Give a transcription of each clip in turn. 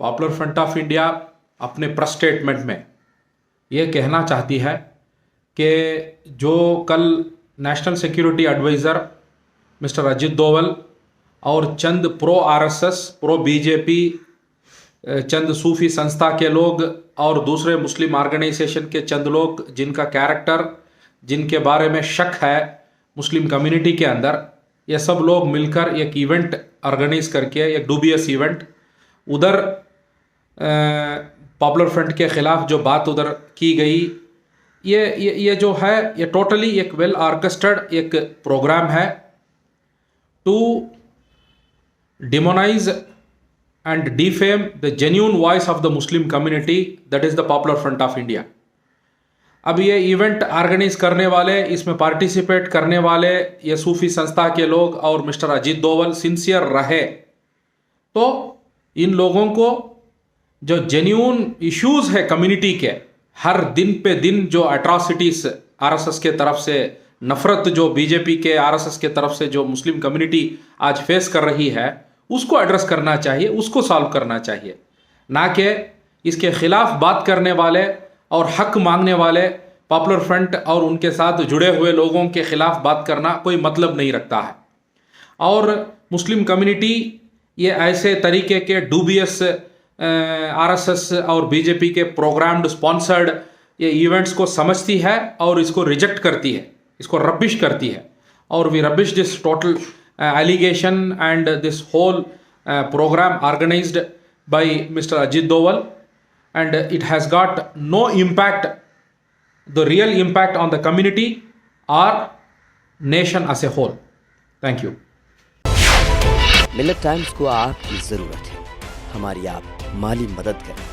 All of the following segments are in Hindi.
पॉपुलर फ्रंट ऑफ इंडिया अपने प्रेस स्टेटमेंट में ये कहना चाहती है कि जो कल national security adviser mister Ajit Doval और चंद प्रो आरएसएस, प्रो बीजेपी, चंद सूफी संस्था के लोग और दूसरे मुस्लिम ऑर्गेनाइजेशन के चंद लोग जिनका कैरेक्टर, जिनके बारे में शक है मुस्लिम कम्युनिटी के अंदर, ये सब लोग मिलकर एक इवेंट ऑर्गेनाइज करके, एक डूबियस इवेंट उधर पॉपुलर फ्रंट के ख़िलाफ़ जो बात उधर की गई, ये जो है ये टोटली एक वेल ऑर्केस्ट्रेड एक प्रोग्राम है to demonize and defame the genuine voice of the Muslim community, that is the Popular Front of India. अब ये इवेंट ऑर्गेनाइज करने वाले, इसमें पार्टिसिपेट करने वाले ये सूफी संस्था के लोग और मिस्टर अजित डोवल सिंसियर रहे तो इन लोगों को जो जेन्यून इश्यूज़ है कम्युनिटी के, हर दिन पे दिन जो एट्रॉसिटीज़ आरएसएस के तरफ से, नफ़रत जो बीजेपी के आरएसएस के तरफ से जो मुस्लिम कम्युनिटी आज फेस कर रही है, उसको एड्रेस करना चाहिए, उसको सॉल्व करना चाहिए, ना कि इसके ख़िलाफ़ बात करने वाले और हक मांगने वाले पॉपुलर फ्रंट और उनके साथ जुड़े हुए लोगों के ख़िलाफ़ बात करना कोई मतलब नहीं रखता है। और मुस्लिम कम्युनिटी ये ऐसे तरीके के डूबियस आरएसएस और बीजेपी के प्रोग्राम्ड स्पॉन्सर्ड ये इवेंट्स को समझती है और इसको रिजेक्ट करती है, इसको रबिश करती है। और we rubbish this total allegation and this whole program organized by mister Ajit Doval, and it has got no impact, the real impact on the community or nation as a whole. Thank you. मिलत टाइम्स को आपकी ज़रूरत है, हमारी आप माली मदद करें।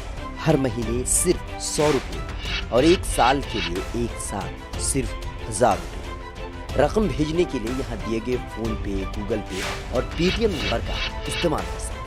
हर महीने सिर्फ 100 रुपये और 1 साल के लिए एक साथ सिर्फ 1000 रुपये। रकम भेजने के लिए यहाँ दिए गए फ़ोन पे, गूगल पे और पेटीएम नंबर का इस्तेमाल कर सकते हैं।